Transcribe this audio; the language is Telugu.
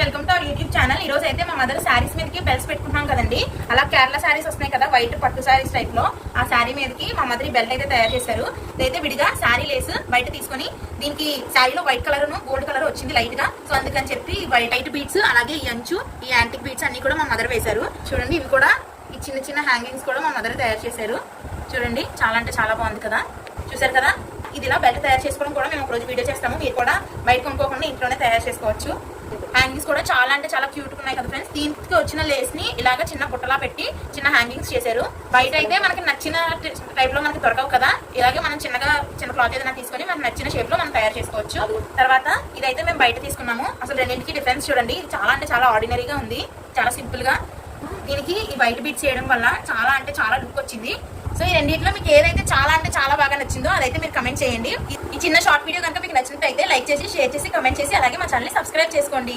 Welcome to our YouTube channel. ఈ రోజు అయితే మా మదర్ శారీస్ మీదకి బెల్ట్స్ పెట్టుకుంటున్నాం కదండి. అలా కేరళ శారీస్ వస్తున్నాయి కదా, వైట్ పట్టు శారీస్ టైప్ లో. ఆ శారీ మీదకి మా మదర్ ఈ బెల్ట్ అయితే తయారు చేశారు. ఇదైతే విడిగా శారీ లేస్ బయట తీసుకొని దీనికి శారీలో వైట్ కలర్ గోల్డ్ కలర్ వచ్చింది లైట్ గా. సో అందుకని చెప్పి వైట్ బీడ్స్ అలాగే ఈ అంచు ఈ యాంటిక్ బీడ్స్ అన్ని కూడా మా మదర్ వేశారు. చూడండి, ఇవి కూడా ఈ చిన్న చిన్న హ్యాంగింగ్స్ కూడా మా మదర్ తయారు చేశారు. చూడండి, చాలా అంటే చాలా బాగుంది కదా. చూసారు కదా, ఇది ఇలా బెల్ట్ తయారు చేసుకోవడం కూడా మేము ఒక రోజు వీడియో చేస్తాము. మీరు కూడా బయట కొనుక్కోకుండా ఇంట్లోనే తయారు చేసుకోవచ్చు. హ్యాంగింగ్స్ కూడా చాలా అంటే చాలా క్యూట్ ఉన్నాయి కదా ఫ్రెండ్స్. దీనికి వచ్చిన లేస్ ని ఇలాగ చిన్న బుట్టలా పెట్టి చిన్న హ్యాంగింగ్స్ చేశారు. బయట అయితే మనకి నచ్చిన టైప్ లో మనకి దొరకవు కదా, ఇలాగే మనం చిన్న క్లాత్ ఏదైనా తీసుకొని మనకు నచ్చిన షేప్ లో మనం తయారు చేసుకోవచ్చు. తర్వాత ఇదైతే మేము బయట తీసుకున్నాము. అసలు రెండింటికి డిఫరెన్స్ చూడండి, చాలా అంటే చాలా ఆర్డినరీగా ఉంది, చాలా సింపుల్ గా. దీనికి ఈ వైట్ బీట్స్ చేయడం వల్ల చాలా అంటే చాలా లుక్ వచ్చింది. సో ఈ రెండింటిలో మీకు ఏదైతే చాలా అంటే చాలా బాగా నచ్చిందో అదైతే మీరు కమెంట్ చేయండి. ఈ చిన్న షార్ట్ వీడియో కనుక మీకు నచ్చినట్లయితే లైక్ చేసి, షేర్ చేసి, కమెంట్ చేసి, అలాగే మా ఛానల్ ని సబ్స్క్రైబ్ చేసుకోండి.